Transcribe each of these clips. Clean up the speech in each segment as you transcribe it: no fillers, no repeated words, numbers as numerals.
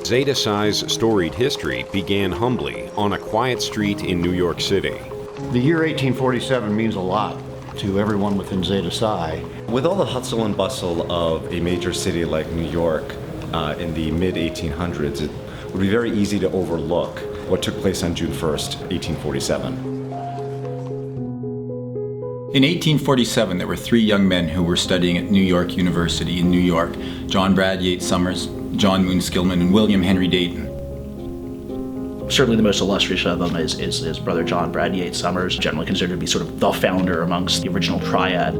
Zeta Psi's storied history began humbly on a quiet street in New York City. The year 1847 means a lot to everyone within Zeta Psi. With all the hustle and bustle of a major city like New York in the mid-1800s, it would be very easy to overlook what took place on June 1st, 1847. In 1847, there were three young men who were studying at New York University in New York: John Brad Yates Summers, John Moon Skillman, and William Henry Dayton. Certainly the most illustrious of them is his brother John Brad Yates Summers, generally considered to be sort of the founder amongst the original triad.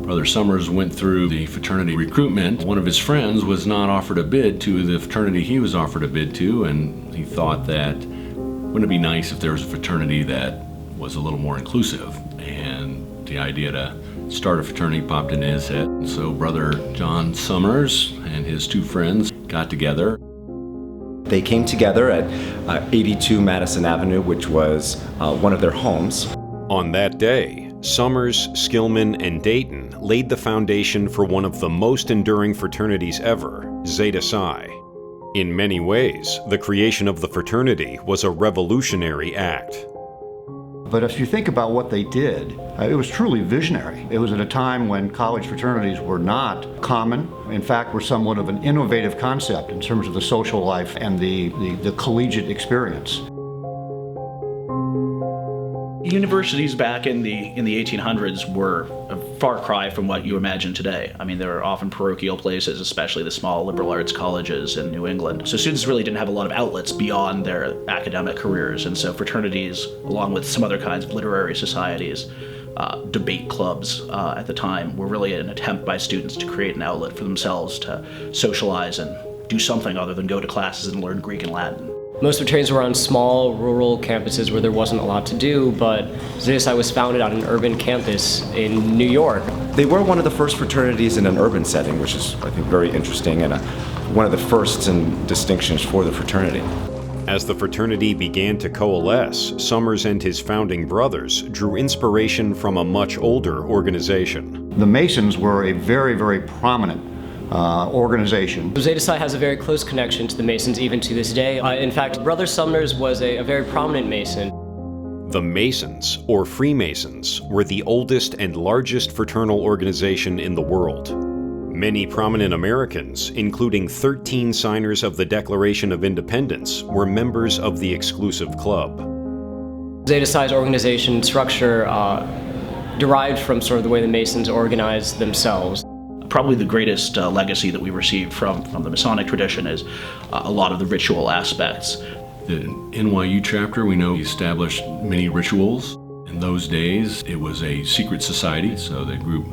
Brother Summers went through the fraternity recruitment. One of his friends was not offered a bid to the fraternity he was offered a bid to, and he thought that wouldn't it be nice if there was a fraternity that was a little more inclusive, and the idea to start a fraternity popped in his head. So Brother John Summers and his two friends got together. They came together at 82 Madison Avenue, which was one of their homes. On that day, Summers, Skillman, and Dayton laid the foundation for one of the most enduring fraternities ever, Zeta Psi. In many ways, the creation of the fraternity was a revolutionary act. But if you think about what they did, it was truly visionary. It was at a time when college fraternities were not common. In fact, were somewhat of an innovative concept in terms of the social life and the collegiate experience. Universities back in the 1800s were a far cry from what you imagine today. I mean, they were often parochial places, especially the small liberal arts colleges in New England. So students really didn't have a lot of outlets beyond their academic careers, and so fraternities, along with some other kinds of literary societies, debate clubs at the time, were really an attempt by students to create an outlet for themselves to socialize and do something other than go to classes and learn Greek and Latin. Most fraternities were on small, rural campuses where there wasn't a lot to do, but Zeta Psi was founded on an urban campus in New York. They were one of the first fraternities in an urban setting, which is, I think, very interesting, and one of the firsts and distinctions for the fraternity. As the fraternity began to coalesce, Summers and his founding brothers drew inspiration from a much older organization. The Masons were a very, very prominent organization. Zeta Psi has a very close connection to the Masons even to this day. In fact, Brother Summers was a very prominent Mason. The Masons, or Freemasons, were the oldest and largest fraternal organization in the world. Many prominent Americans, including 13 signers of the Declaration of Independence, were members of the exclusive club. Zeta Psi's organization structure derived from sort of the way the Masons organized themselves. Probably the greatest legacy that we received from the Masonic tradition is a lot of the ritual aspects. The NYU chapter, we know, established many rituals. In those days, it was a secret society, so the group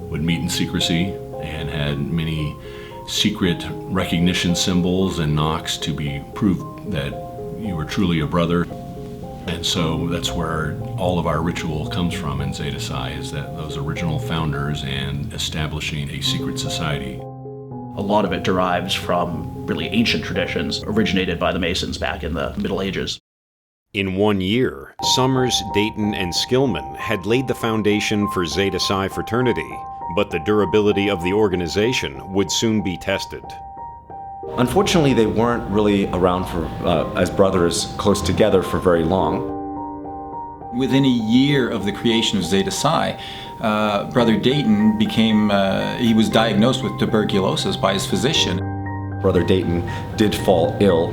would meet in secrecy and had many secret recognition symbols and knocks to be proof that you were truly a brother. And so that's where all of our ritual comes from in Zeta Psi, is that those original founders and establishing a secret society. A lot of it derives from really ancient traditions originated by the Masons back in the Middle Ages. In 1 year, Summers, Dayton, and Skillman had laid the foundation for Zeta Psi fraternity, but the durability of the organization would soon be tested. Unfortunately, they weren't really around for as brothers close together for very long. Within a year of the creation of Zeta Psi, Brother Dayton he was diagnosed with tuberculosis by his physician. Brother Dayton did fall ill,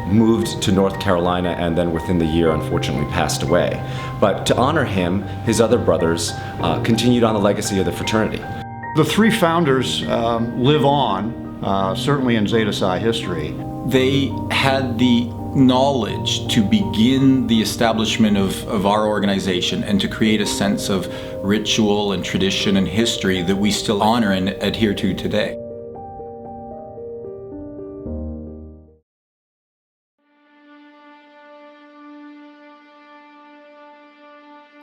moved to North Carolina, and then within the year, unfortunately, passed away. But to honor him, his other brothers continued on the legacy of the fraternity. The three founders live on, certainly in Zeta Psi history. They had the knowledge to begin the establishment of our organization and to create a sense of ritual and tradition and history that we still honor and adhere to today.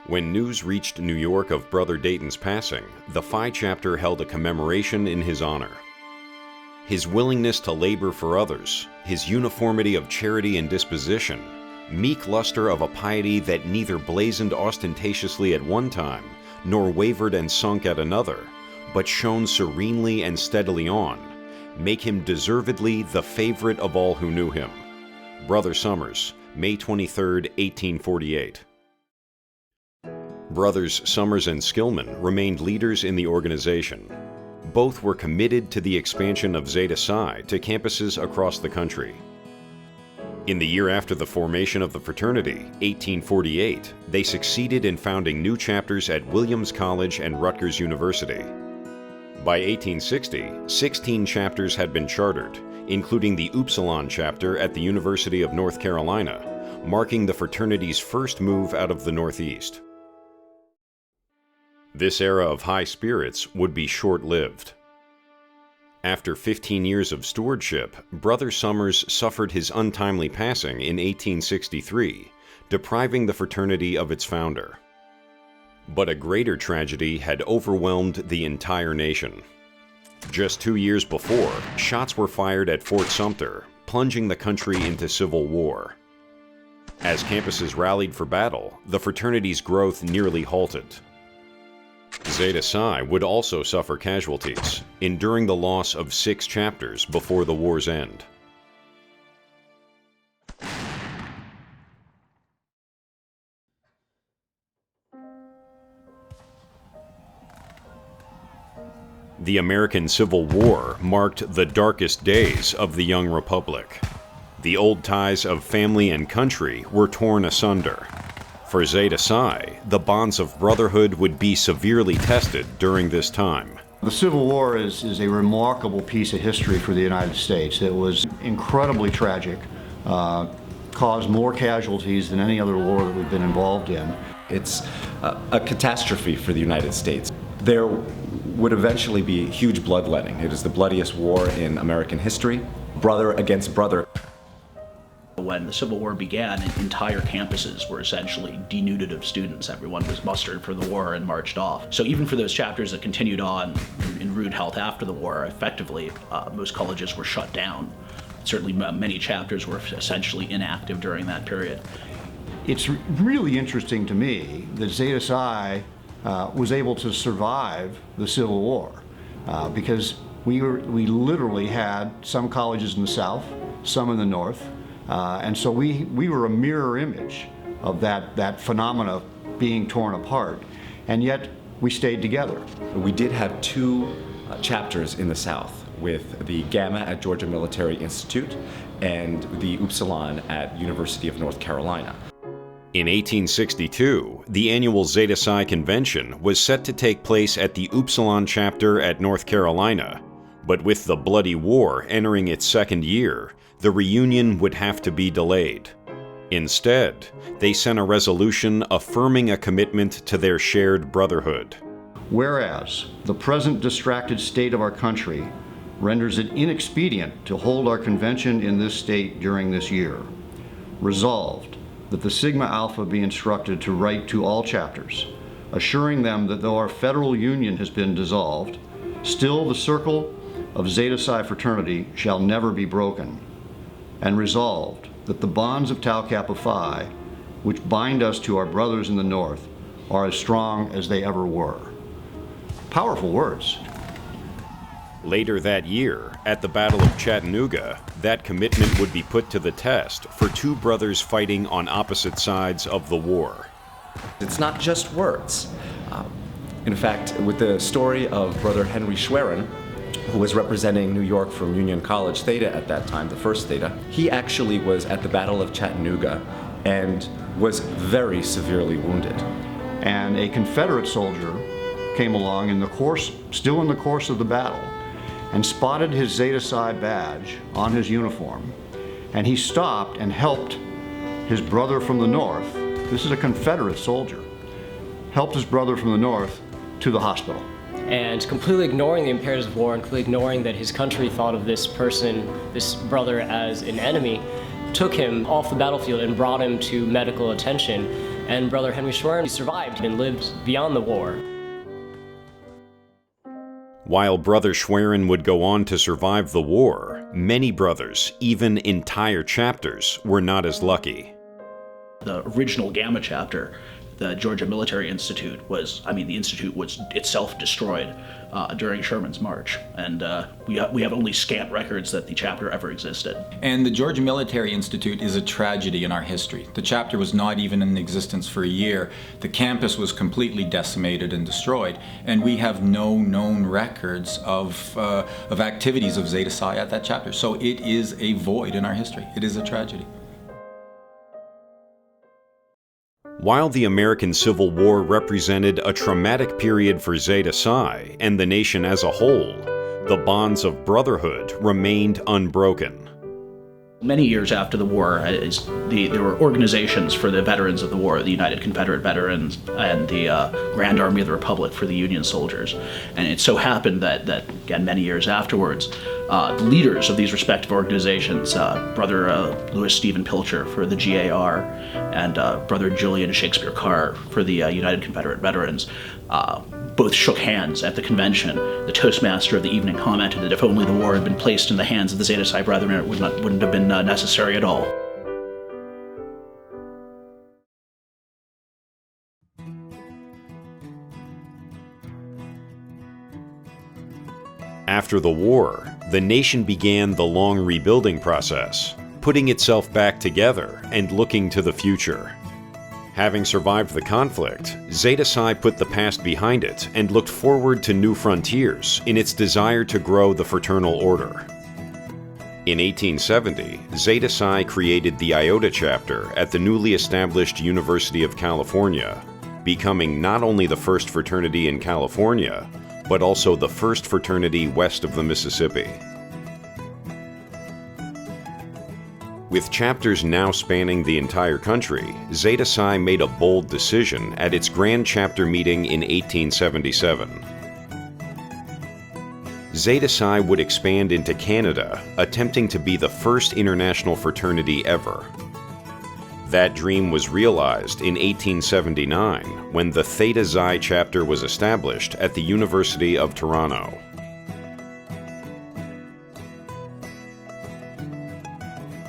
When news reached New York of Brother Dayton's passing, the Phi chapter held a commemoration in his honor. His willingness to labor for others, his uniformity of charity and disposition, meek luster of a piety that neither blazoned ostentatiously at one time, nor wavered and sunk at another, but shone serenely and steadily on, make him deservedly the favorite of all who knew him. Brother Summers, May 23, 1848. Brothers Summers and Skillman remained leaders in the organization. Both were committed to the expansion of Zeta Psi to campuses across the country. In the year after the formation of the fraternity, 1848, they succeeded in founding new chapters at Williams College and Rutgers University. By 1860, 16 chapters had been chartered, including the Upsilon chapter at the University of North Carolina, marking the fraternity's first move out of the Northeast. This era of high spirits would be short-lived. After 15 years of stewardship, Brother Summers suffered his untimely passing in 1863, depriving the fraternity of its founder. But a greater tragedy had overwhelmed the entire nation. Just 2 years before, shots were fired at Fort Sumter, plunging the country into civil war. As campuses rallied for battle, the fraternity's growth nearly halted. Zeta Psi would also suffer casualties, enduring the loss of 6 chapters before the war's end. The American Civil War marked the darkest days of the young republic. The old ties of family and country were torn asunder. For Zeta Psi, the bonds of brotherhood would be severely tested during this time. The Civil War is a remarkable piece of history for the United States. It was incredibly tragic, caused more casualties than any other war that we've been involved in. It's a catastrophe for the United States. There would eventually be huge bloodletting. It is the bloodiest war in American history, brother against brother. When the Civil War began, entire campuses were essentially denuded of students. Everyone was mustered for the war and marched off. So even for those chapters that continued on in rude health after the war, effectively, most colleges were shut down. Certainly many chapters were essentially inactive during that period. It's really interesting to me that Zeta Psi was able to survive the Civil War because we literally had some colleges in the South, some in the North, and so we were a mirror image of that phenomena being torn apart, and yet we stayed together. We did have 2 chapters in the South, with the Gamma at Georgia Military Institute and the Upsilon at University of North Carolina. In 1862, the annual Zeta Psi convention was set to take place at the Upsilon chapter at North Carolina, but with the bloody war entering its 2nd year, the reunion would have to be delayed. Instead, they sent a resolution affirming a commitment to their shared brotherhood. Whereas the present distracted state of our country renders it inexpedient to hold our convention in this state during this year, resolved that the Sigma Alpha be instructed to write to all chapters, assuring them that though our federal union has been dissolved, still the circle of Zeta Psi fraternity shall never be broken, and resolved that the bonds of Tau Kappa Phi, which bind us to our brothers in the North, are as strong as they ever were. Powerful words. Later that year, at the Battle of Chattanooga, that commitment would be put to the test for 2 brothers fighting on opposite sides of the war. It's not just words. In fact, with the story of Brother Henry Schwerin, who was representing New York from Union College Theta at that time, the first Theta, he actually was at the Battle of Chattanooga and was very severely wounded. And a Confederate soldier came along still in the course of the battle, and spotted his Zeta Psi badge on his uniform, and he stopped and helped his brother from the North, this is a Confederate soldier, helped his brother from the North to the hospital. And completely ignoring the imperatives of war and completely ignoring that his country thought of this person, this brother, as an enemy, took him off the battlefield and brought him to medical attention. And Brother Henry Schwerin survived and lived beyond the war. While Brother Schwerin would go on to survive the war, many brothers, even entire chapters, were not as lucky. The original Gamma chapter the Georgia Military Institute was, the institute was itself destroyed during Sherman's march, and we have only scant records that the chapter ever existed. And the Georgia Military Institute is a tragedy in our history. The chapter was not even in existence for a year. The campus was completely decimated and destroyed, and we have no known records of activities of Zeta Psi at that chapter. So it is a void in our history. It is a tragedy. While the American Civil War represented a traumatic period for Zeta Psi and the nation as a whole, the bonds of brotherhood remained unbroken. Many years after the war, there were organizations for the veterans of the war, the United Confederate Veterans and the Grand Army of the Republic for the Union soldiers. And it so happened that again, many years afterwards, the leaders of these respective organizations, Brother Louis Stephen Pilcher for the GAR and Brother Julian Shakespeare Carr for the United Confederate Veterans, both shook hands at the convention. The Toastmaster of the evening commented that if only the war had been placed in the hands of the Zeta Psi Brethren, it wouldn't have been necessary at all. After the war, the nation began the long rebuilding process, putting itself back together and looking to the future. Having survived the conflict, Zeta Psi put the past behind it and looked forward to new frontiers in its desire to grow the fraternal order. In 1870, Zeta Psi created the Iota chapter at the newly established University of California, becoming not only the first fraternity in California, but also the first fraternity west of the Mississippi. With chapters now spanning the entire country, Zeta Psi made a bold decision at its grand chapter meeting in 1877. Zeta Psi would expand into Canada, attempting to be the first international fraternity ever. That dream was realized in 1879 when the Theta Xi chapter was established at the University of Toronto.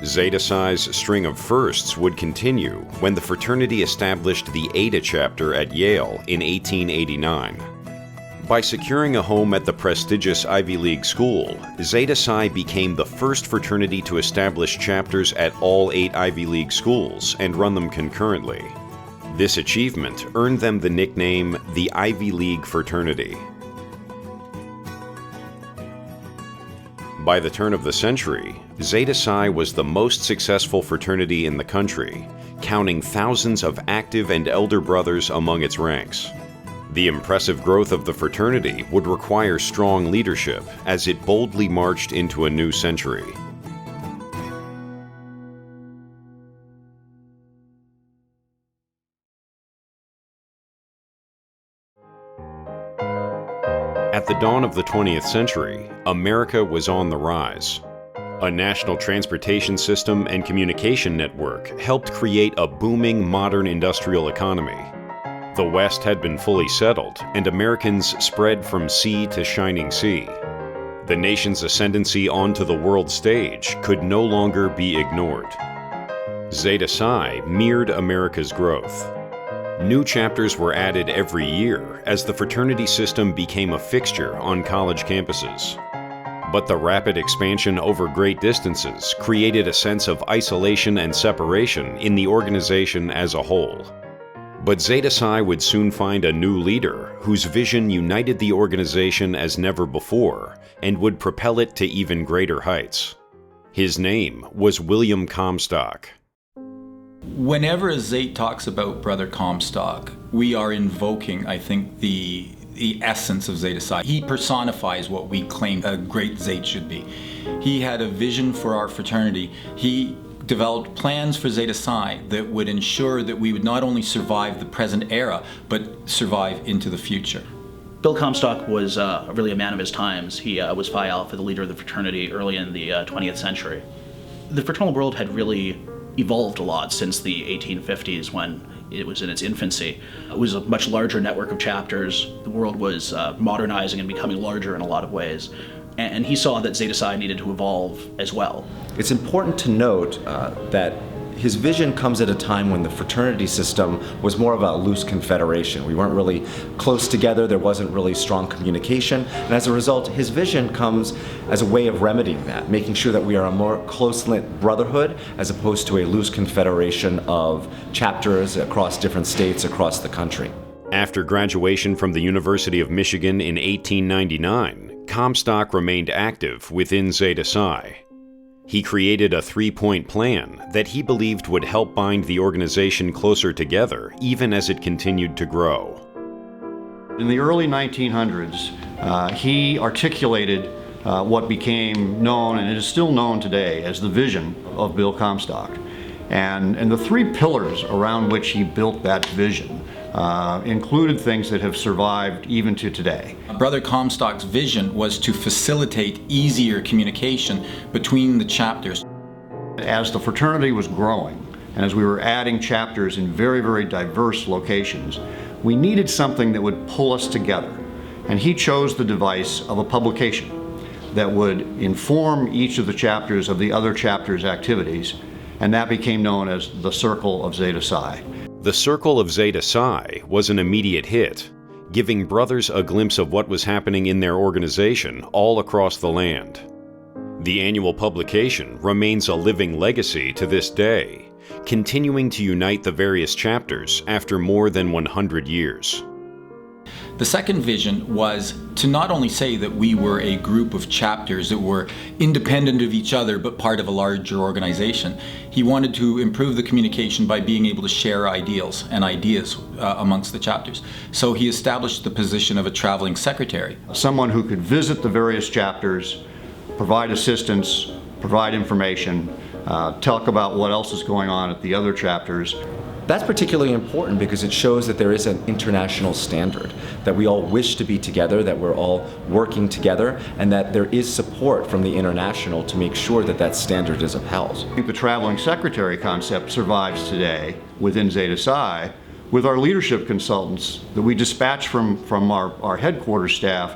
Zeta Psi's string of firsts would continue when the fraternity established the Eta chapter at Yale in 1889. By securing a home at the prestigious Ivy League school, Zeta Psi became the first fraternity to establish chapters at all 8 Ivy League schools and run them concurrently. This achievement earned them the nickname the Ivy League Fraternity. By the turn of the century, Zeta Psi was the most successful fraternity in the country, counting thousands of active and elder brothers among its ranks. The impressive growth of the fraternity would require strong leadership as it boldly marched into a new century. At the dawn of the 20th century, America was on the rise. A national transportation system and communication network helped create a booming modern industrial economy. The West had been fully settled, and Americans spread from sea to shining sea. The nation's ascendancy onto the world stage could no longer be ignored. Zeta Psi mirrored America's growth. New chapters were added every year as the fraternity system became a fixture on college campuses. But the rapid expansion over great distances created a sense of isolation and separation in the organization as a whole. But Zeta Psi would soon find a new leader whose vision united the organization as never before and would propel it to even greater heights. His name was William Comstock. Whenever a Zate talks about Brother Comstock, we are invoking, I think, the essence of Zeta Psi. He personifies what we claim a great Zate should be. He had a vision for our fraternity. He developed plans for Zeta Psi that would ensure that we would not only survive the present era, but survive into the future. Bill Comstock was really a man of his times. He was Phi Alpha, the leader of the fraternity, early in the 20th century. The fraternal world had really evolved a lot since the 1850s when it was in its infancy. It was a much larger network of chapters. The world was modernizing and becoming larger in a lot of ways. And he saw that Zeta Psi needed to evolve as well. It's important to note that His vision comes at a time when the fraternity system was more of a loose confederation. We weren't really close together, there wasn't really strong communication, and as a result, his vision comes as a way of remedying that, making sure that we are a more close-knit brotherhood as opposed to a loose confederation of chapters across different states across the country. After graduation from the University of Michigan in 1899, Comstock remained active within Zeta Psi. He created a three-point plan that he believed would help bind the organization closer together, even as it continued to grow. In the early 1900s, he articulated what became known, and it is still known today, as the vision of Bill Comstock. And the three pillars around which he built that vision included things that have survived even to today. Brother Comstock's vision was to facilitate easier communication between the chapters. As the fraternity was growing, and as we were adding chapters in very, very diverse locations, we needed something that would pull us together. And he chose the device of a publication that would inform each of the chapters of the other chapters' activities, and that became known as the Circle of Zeta Psi. The Circle of Zeta Psi was an immediate hit, giving brothers a glimpse of what was happening in their organization all across the land. The annual publication remains a living legacy to this day, continuing to unite the various chapters after more than 100 years. The second vision was to not only say that we were a group of chapters that were independent of each other but part of a larger organization. He wanted to improve the communication by being able to share ideals and ideas amongst the chapters. So he established the position of a traveling secretary. Someone who could visit the various chapters, provide assistance, provide information, talk about what else is going on at the other chapters. That's particularly important because it shows that there is an international standard, that we all wish to be together, that we're all working together, and that there is support from the international to make sure that that standard is upheld. I think the traveling secretary concept survives today within Zeta Psi with our leadership consultants that we dispatch from our headquarters staff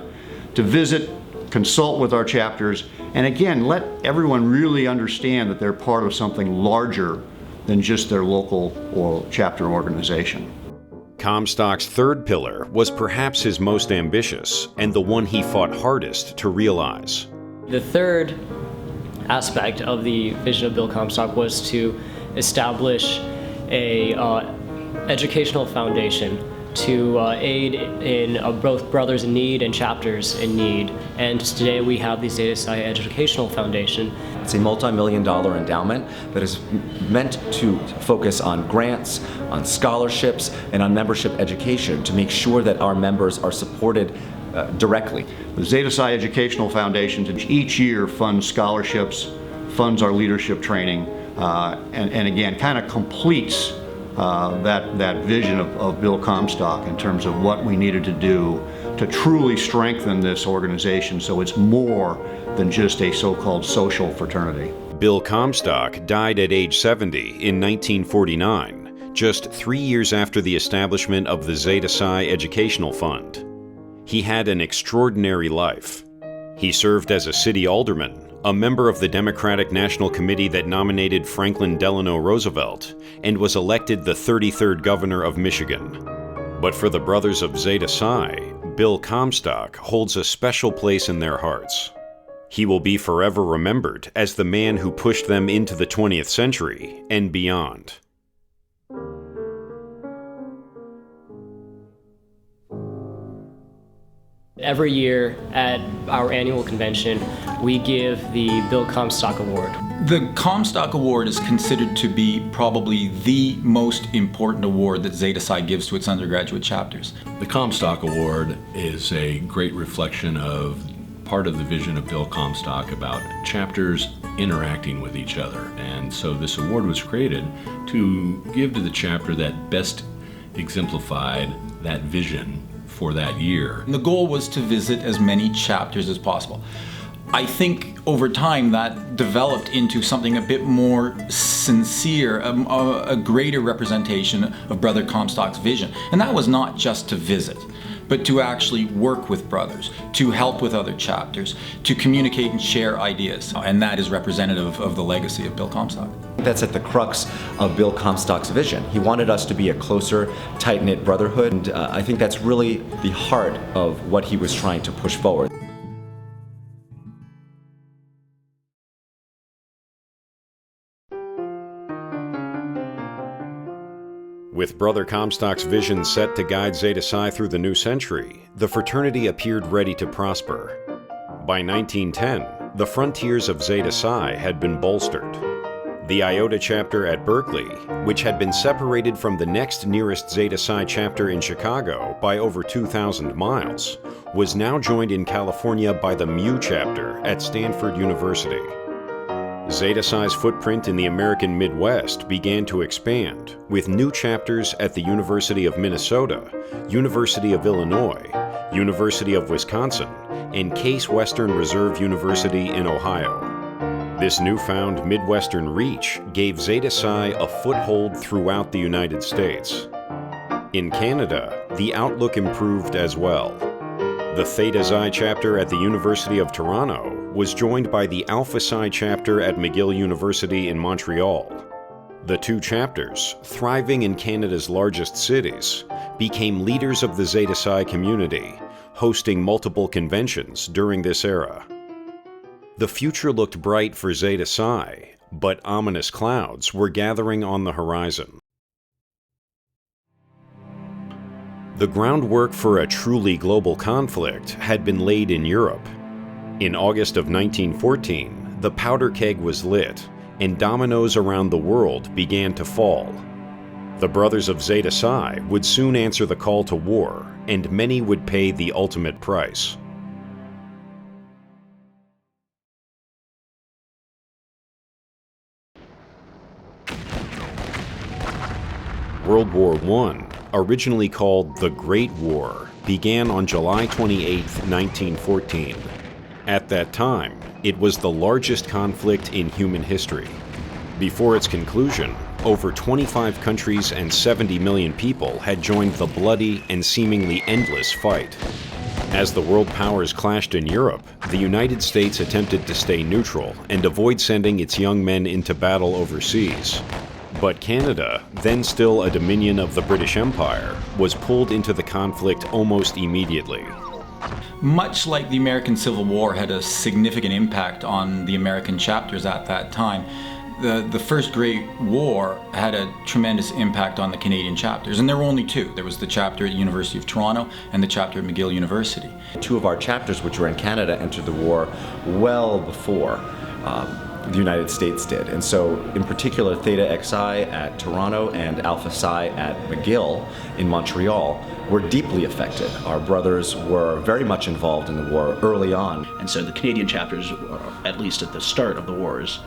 to visit, consult with our chapters, and again, let everyone really understand that they're part of something larger than just their local or chapter organization. Comstock's third pillar was perhaps his most ambitious and the one he fought hardest to realize. The third aspect of the vision of Bill Comstock was to establish a educational foundation to aid in both brothers in need and chapters in need. And today we have the Zeta Psi Educational Foundation. It's a multi-million-dollar endowment that is meant to focus on grants, on scholarships, and on membership education to make sure that our members are supported directly. The Zeta Psi Educational Foundation each year funds scholarships, funds our leadership training, and again, kind of completes that vision of Bill Comstock in terms of what we needed to do to truly strengthen this organization so it's more than just a so-called social fraternity. Bill Comstock died at age 70 in 1949, just 3 years after the establishment of the Zeta Psi Educational Fund. He had an extraordinary life. He served as a city alderman, a member of the Democratic National Committee that nominated Franklin Delano Roosevelt, and was elected the 33rd governor of Michigan. But for the brothers of Zeta Psi, Bill Comstock holds a special place in their hearts. He will be forever remembered as the man who pushed them into the 20th century and beyond. Every year at our annual convention, we give the Bill Comstock Award. The Comstock Award is considered to be probably the most important award that Zeta Psi gives to its undergraduate chapters. The Comstock Award is a great reflection of part of the vision of Bill Comstock about chapters interacting with each other. And so this award was created to give to the chapter that best exemplified that vision for that year. And the goal was to visit as many chapters as possible. I think over time that developed into something a bit more sincere, a greater representation of Brother Comstock's vision. And that was not just to visit, but to actually work with brothers, to help with other chapters, to communicate and share ideas. And that is representative of the legacy of Bill Comstock. That's at the crux of Bill Comstock's vision. He wanted us to be a closer, tight-knit brotherhood, and I think that's really the heart of what he was trying to push forward. With Brother Comstock's vision set to guide Zeta Psi through the new century, the fraternity appeared ready to prosper. By 1910, the frontiers of Zeta Psi had been bolstered. The Iota chapter at Berkeley, which had been separated from the next nearest Zeta Psi chapter in Chicago by over 2,000 miles, was now joined in California by the Mu chapter at Stanford University. Zeta Psi's footprint in the American Midwest began to expand, with new chapters at the University of Minnesota, University of Illinois, University of Wisconsin, and Case Western Reserve University in Ohio. This newfound Midwestern reach gave Zeta Psi a foothold throughout the United States. In Canada, the outlook improved as well. The Theta Xi chapter at the University of Toronto was joined by the Alpha Psi chapter at McGill University in Montreal. The two chapters, thriving in Canada's largest cities, became leaders of the Zeta Psi community, hosting multiple conventions during this era. The future looked bright for Zeta Psi, but ominous clouds were gathering on the horizon. The groundwork for a truly global conflict had been laid in Europe. In August of 1914, the powder keg was lit, and dominoes around the world began to fall. The brothers of Zeta Psi would soon answer the call to war, and many would pay the ultimate price. World War I, originally called the Great War, began on July 28, 1914. At that time, it was the largest conflict in human history. Before its conclusion, over 25 countries and 70 million people had joined the bloody and seemingly endless fight. As the world powers clashed in Europe, the United States attempted to stay neutral and avoid sending its young men into battle overseas. But Canada, then still a dominion of the British Empire, was pulled into the conflict almost immediately. Much like the American Civil War had a significant impact on the American chapters at that time, the First Great War had a tremendous impact on the Canadian chapters, and there were only two. There was the chapter at the University of Toronto and the chapter at McGill University. Two of our chapters, which were in Canada, entered the war well before the United States did. And so, in particular, Theta Xi at Toronto and Alpha Psi at McGill in Montreal were deeply affected. Our brothers were very much involved in the war early on. And so the Canadian chapters, at least at the start of the wars,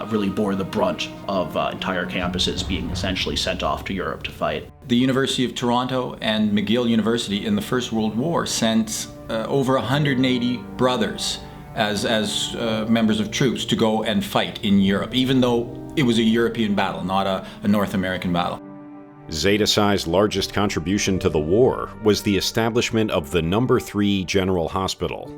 really bore the brunt of entire campuses being essentially sent off to Europe to fight. The University of Toronto and McGill University in the First World War sent over 180 brothers as members of troops to go and fight in Europe, even though it was a European battle, not a North American battle. Zeta Psi's largest contribution to the war was the establishment of the No. 3 General Hospital.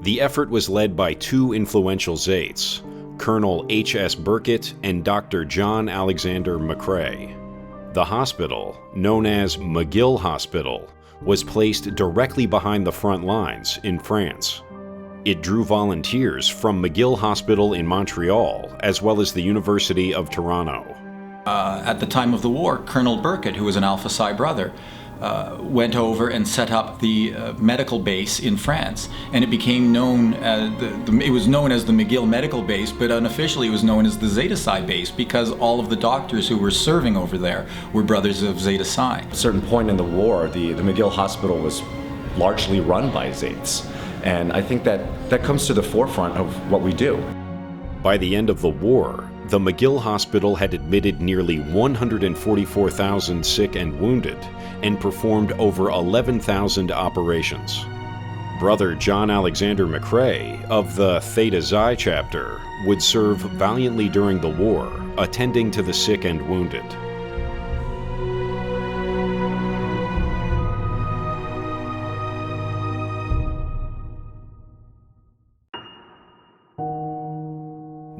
The effort was led by two influential Zetas, Colonel H.S. Burkitt and Dr. John Alexander McCrae. The hospital, known as McGill Hospital, was placed directly behind the front lines in France. It drew volunteers from McGill Hospital in Montreal, as well as the University of Toronto. At the time of the war, Colonel Burkitt, who was an Alpha Psi brother, went over and set up the medical base in France, and it became known as it was known as the McGill Medical Base, but unofficially it was known as the Zeta Psi Base because all of the doctors who were serving over there were brothers of Zeta Psi. At a certain point in the war, the McGill Hospital was largely run by Zetas, and I think that comes to the forefront of what we do. By the end of the war, the McGill Hospital had admitted nearly 144,000 sick and wounded and performed over 11,000 operations. Brother John Alexander McCrae of the Theta Psi chapter would serve valiantly during the war, attending to the sick and wounded.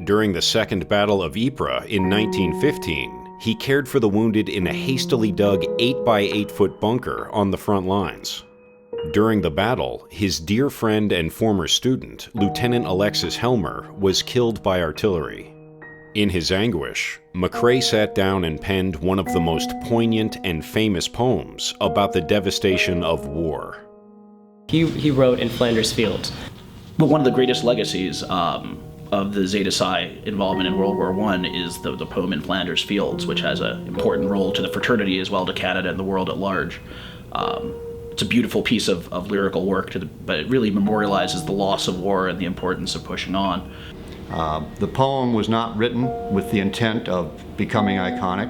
During the Second Battle of Ypres in 1915, he cared for the wounded in a hastily dug 8-by-8-foot bunker on the front lines. During the battle, his dear friend and former student, Lieutenant Alexis Helmer, was killed by artillery. In his anguish, McCrae sat down and penned one of the most poignant and famous poems about the devastation of war. He wrote In Flanders Fields. But one of the greatest legacies of the Zeta Psi involvement in World War I is the poem In Flanders Fields, which has an important role to the fraternity as well to Canada and the world at large. It's a beautiful piece of lyrical work, but it really memorializes the loss of war and the importance of pushing on. The poem was not written with the intent of becoming iconic.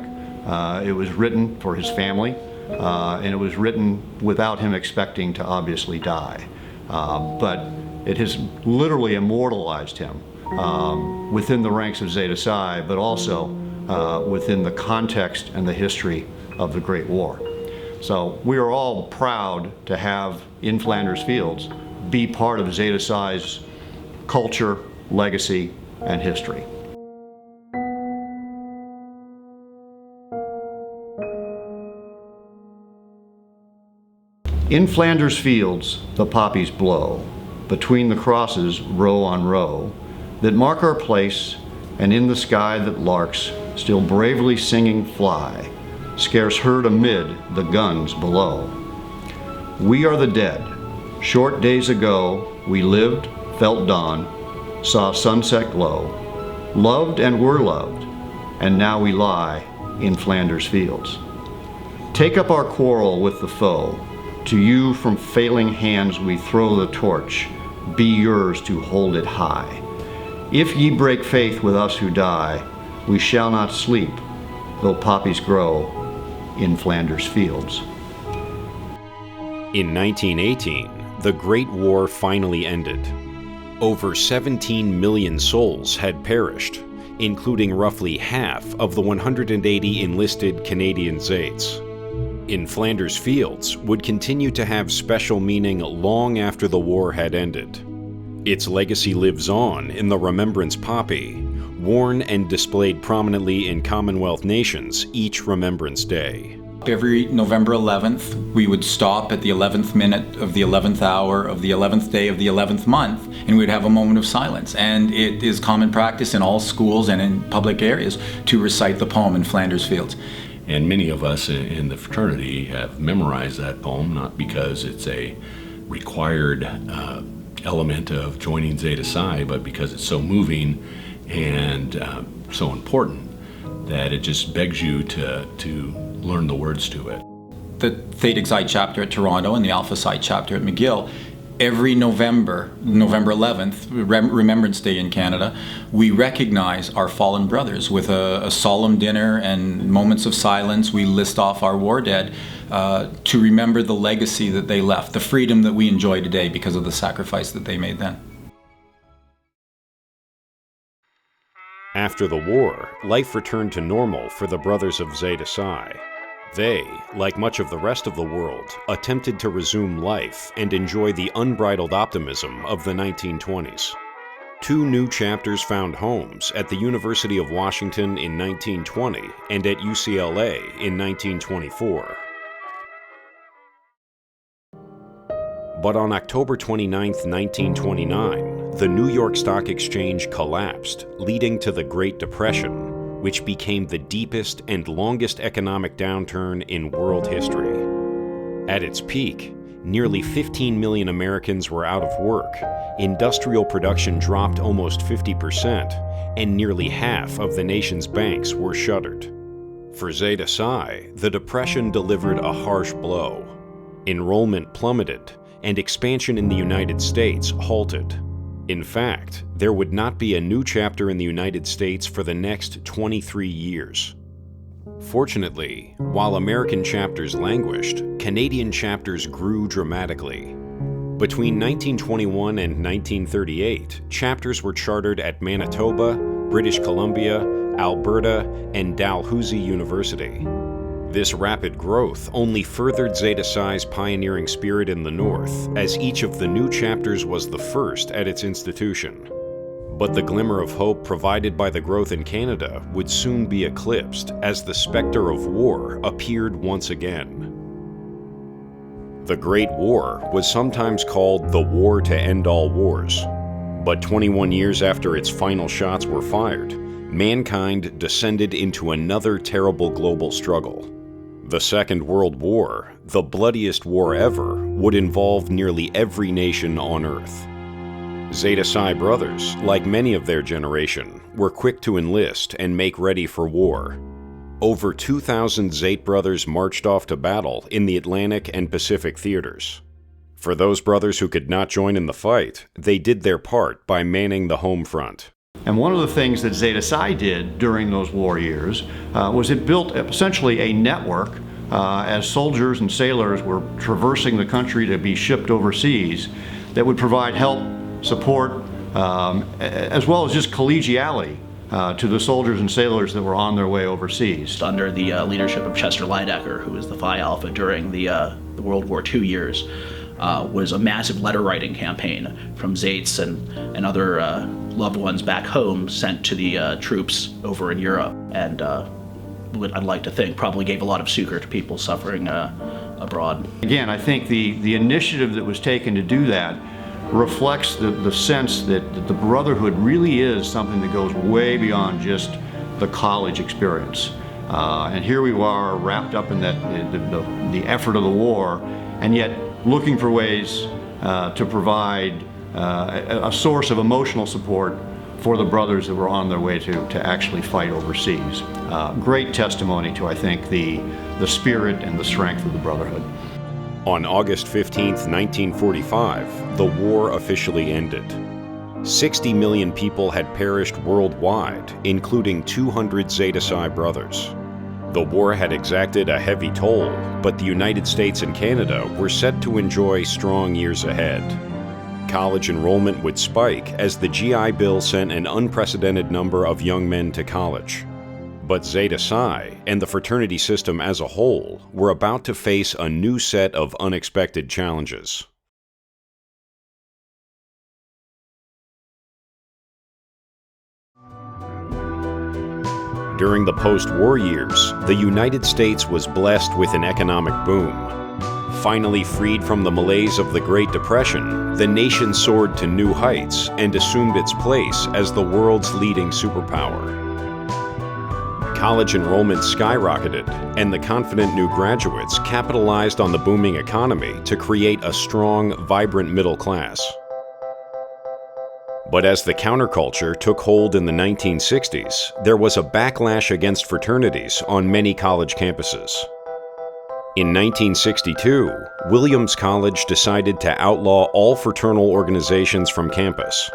It was written for his family, and it was written without him expecting to obviously die. But it has literally immortalized him within the ranks of Zeta Psi, but also within the context and the history of the Great War. So we are all proud to have In Flanders Fields be part of Zeta Psi's culture, legacy, and history. In Flanders Fields the poppies blow, between the crosses row on row, that mark our place, and in the sky that larks, still bravely singing fly, scarce heard amid the guns below. We are the dead. Short days ago we lived, felt dawn, saw sunset glow, loved and were loved, and now we lie in Flanders Fields. Take up our quarrel with the foe. To you from failing hands we throw the torch. Be yours to hold it high. If ye break faith with us who die, we shall not sleep, though poppies grow in Flanders Fields. In 1918, the Great War finally ended. Over 17 million souls had perished, including roughly half of the 180 enlisted Canadian Zetas. In Flanders Fields would continue to have special meaning long after the war had ended. Its legacy lives on in the Remembrance Poppy, worn and displayed prominently in Commonwealth nations each Remembrance Day. Every November 11th, we would stop at the 11th minute of the 11th hour of the 11th day of the 11th month, and we'd have a moment of silence. And it is common practice in all schools and in public areas to recite the poem In Flanders Fields. And many of us in the fraternity have memorized that poem, not because it's a required element of joining Zeta Psi, but because it's so moving and so important that it just begs you to learn the words to it. The Theta Psi chapter at Toronto and the Alpha Psi chapter at McGill, every November 11th, Remembrance Day in Canada, we recognize our fallen brothers with a solemn dinner and moments of silence. We list off our war dead to remember the legacy that they left, the freedom that we enjoy today because of the sacrifice that they made then. After the war, life returned to normal for the brothers of Zeta Psi. They, like much of the rest of the world, attempted to resume life and enjoy the unbridled optimism of the 1920s. 2 new chapters found homes at the University of Washington in 1920 and at UCLA in 1924. But on October 29, 1929, the New York Stock Exchange collapsed, leading to the Great Depression, which became the deepest and longest economic downturn in world history. At its peak, nearly 15 million Americans were out of work, industrial production dropped almost 50%, and nearly half of the nation's banks were shuttered. For Zeta Psi, the Depression delivered a harsh blow. Enrollment plummeted, and expansion in the United States halted. In fact, there would not be a new chapter in the United States for the next 23 years. Fortunately, while American chapters languished, Canadian chapters grew dramatically. Between 1921 and 1938, chapters were chartered at Manitoba, British Columbia, Alberta, and Dalhousie University. This rapid growth only furthered Zeta Psi's pioneering spirit in the North, as each of the new chapters was the first at its institution. But the glimmer of hope provided by the growth in Canada would soon be eclipsed as the specter of war appeared once again. The Great War was sometimes called the War to End All Wars, but 21 years after its final shots were fired, mankind descended into another terrible global struggle. The Second World War, the bloodiest war ever, would involve nearly every nation on Earth. Zeta Psi brothers, like many of their generation, were quick to enlist and make ready for war. Over 2,000 Zeta brothers marched off to battle in the Atlantic and Pacific theaters. For those brothers who could not join in the fight, they did their part by manning the home front. And one of the things that Zeta Psi did during those war years was it built essentially a network as soldiers and sailors were traversing the country to be shipped overseas that would provide help, support, as well as just collegiality to the soldiers and sailors that were on their way overseas. Under the leadership of Chester Lydecker, who was the Phi Alpha during the World War II years, was a massive letter writing campaign from Zetas and other loved ones back home sent to the troops over in Europe, and I'd like to think probably gave a lot of succor to people suffering abroad. Again, I think the initiative that was taken to do that reflects the sense that the brotherhood really is something that goes way beyond just the college experience. And here we are wrapped up in that the effort of the war, and yet looking for ways to provide a source of emotional support for the brothers that were on their way to actually fight overseas. Great testimony to, I think, the spirit and the strength of the brotherhood. On August 15, 1945, the war officially ended. 60 million people had perished worldwide, including 200 Zeta Psi brothers. The war had exacted a heavy toll, but the United States and Canada were set to enjoy strong years ahead. College enrollment would spike as the GI Bill sent an unprecedented number of young men to college. But Zeta Psi and the fraternity system as a whole were about to face a new set of unexpected challenges. During the post-war years, the United States was blessed with an economic boom. Finally freed from the malaise of the Great Depression, the nation soared to new heights and assumed its place as the world's leading superpower. College enrollment skyrocketed, and the confident new graduates capitalized on the booming economy to create a strong, vibrant middle class. But as the counterculture took hold in the 1960s, there was a backlash against fraternities on many college campuses. In 1962, Williams College decided to outlaw all fraternal organizations from campus.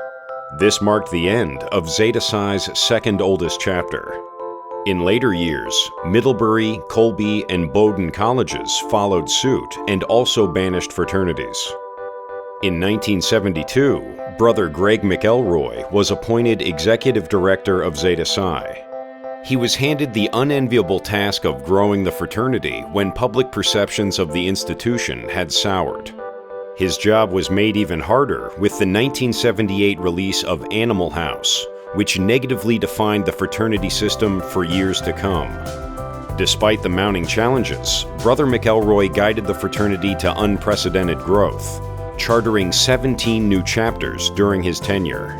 This marked the end of Zeta Psi's second oldest chapter. In later years, Middlebury, Colby, and Bowdoin colleges followed suit and also banished fraternities. In 1972, Brother Greg McElroy was appointed executive director of Zeta Psi. He was handed the unenviable task of growing the fraternity when public perceptions of the institution had soured. His job was made even harder with the 1978 release of Animal House, which negatively defined the fraternity system for years to come. Despite the mounting challenges, Brother McElroy guided the fraternity to unprecedented growth, chartering 17 new chapters during his tenure.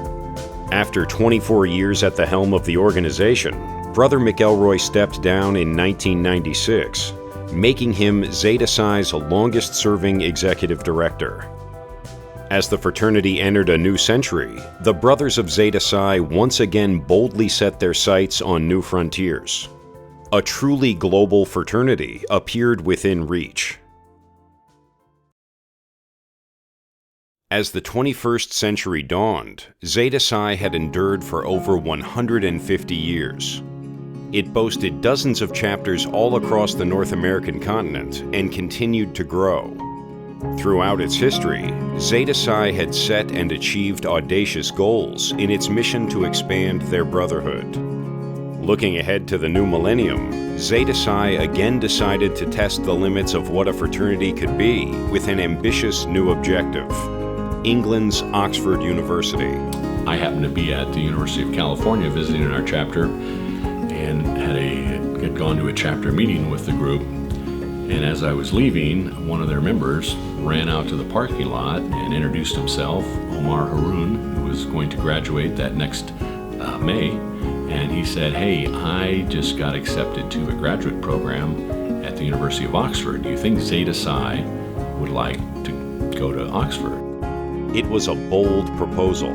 After 24 years at the helm of the organization, Brother McElroy stepped down in 1996, making him Zeta Psi's longest-serving executive director. As the fraternity entered a new century, the Brothers of Zeta Psi once again boldly set their sights on new frontiers. A truly global fraternity appeared within reach. As the 21st century dawned, Zeta Psi had endured for over 150 years. It boasted dozens of chapters all across the North American continent and continued to grow. Throughout its history, Zeta Psi had set and achieved audacious goals in its mission to expand their brotherhood. Looking ahead to the new millennium, Zeta Psi again decided to test the limits of what a fraternity could be with an ambitious new objective: England's Oxford University. I happened to be at the University of California visiting our chapter and had gone to a chapter meeting with the group. And as I was leaving, one of their members ran out to the parking lot and introduced himself, Omar Haroun, who was going to graduate that next May. And he said, "Hey, I just got accepted to a graduate program at the University of Oxford. Do you think Zeta Psi would like to go to Oxford?" It was a bold proposal.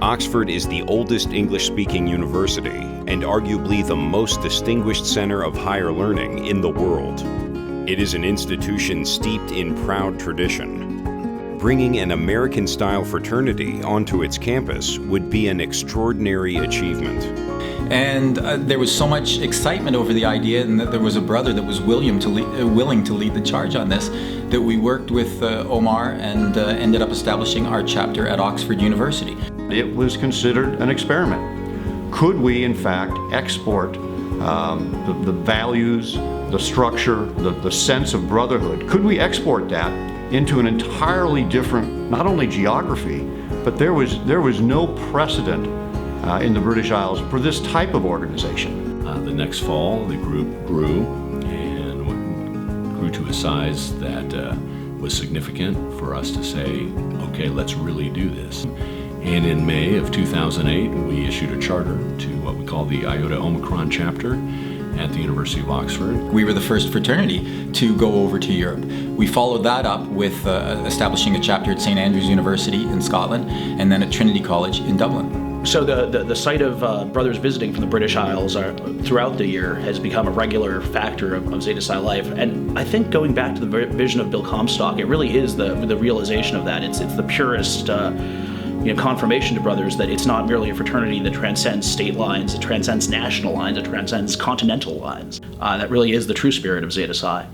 Oxford is the oldest English-speaking university and arguably the most distinguished center of higher learning in the world. It is an institution steeped in proud tradition. Bringing an American-style fraternity onto its campus would be an extraordinary achievement. And there was so much excitement over the idea, and that there was a brother that was willing to lead the charge on this, that we worked with Omar and ended up establishing our chapter at Oxford University. It was considered an experiment. Could we, in fact, export the values, the structure, the sense of brotherhood? Could we export that into an entirely different, not only geography, but there was no precedent in the British Isles for this type of organization. The next fall, the group grew and grew to a size that was significant for us to say, okay, let's really do this. And in May of 2008, we issued a charter to what we call the Iota Omicron chapter at the University of Oxford. We were the first fraternity to go over to Europe. We followed that up with establishing a chapter at St. Andrews University in Scotland, and then at Trinity College in Dublin. So the sight of brothers visiting from the British Isles throughout the year has become a regular factor of Zeta Psi life. And I think going back to the vision of Bill Comstock, it really is the realization of that. It's the purest confirmation to brothers that it's not merely a fraternity that transcends state lines, it transcends national lines, it transcends continental lines. That really is the true spirit of Zeta Psi.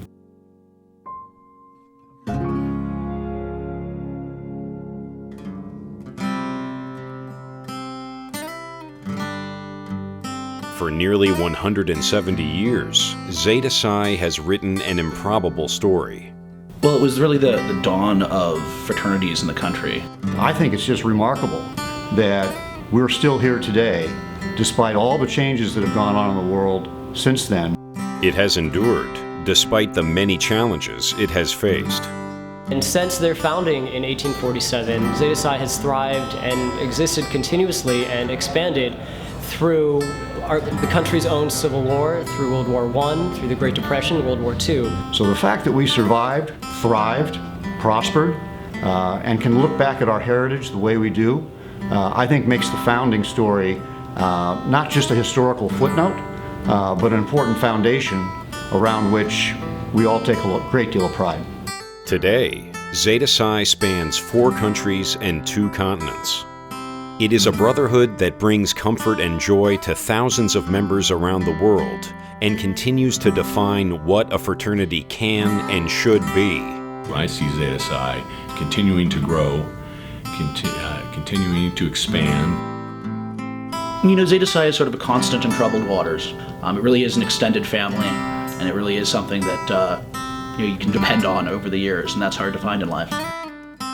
For nearly 170 years, Zeta Psi has written an improbable story. Well, it was really the dawn of fraternities in the country. I think it's just remarkable that we're still here today, despite all the changes that have gone on in the world since then. It has endured, despite the many challenges it has faced. And since their founding in 1847, Zeta Psi has thrived and existed continuously and expanded through the country's own civil war, through World War I, through the Great Depression, World War II. So the fact that we survived, thrived, prospered, and can look back at our heritage the way we do, I think makes the founding story not just a historical footnote, but an important foundation around which we all take a great deal of pride. Today, Zeta Psi spans 4 countries and 2 continents. It is a brotherhood that brings comfort and joy to thousands of members around the world and continues to define what a fraternity can and should be. I see Zeta Psi continuing to grow, continuing to expand. Zeta Psi is sort of a constant in troubled waters. It really is an extended family, and it really is something that you can depend on over the years, and that's hard to find in life.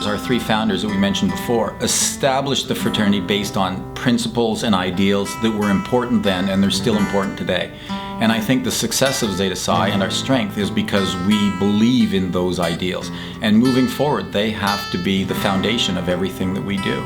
Our 3 founders that we mentioned before established the fraternity based on principles and ideals that were important then, and they're still important today. And I think the success of Zeta Psi and our strength is because we believe in those ideals. And moving forward, they have to be the foundation of everything that we do.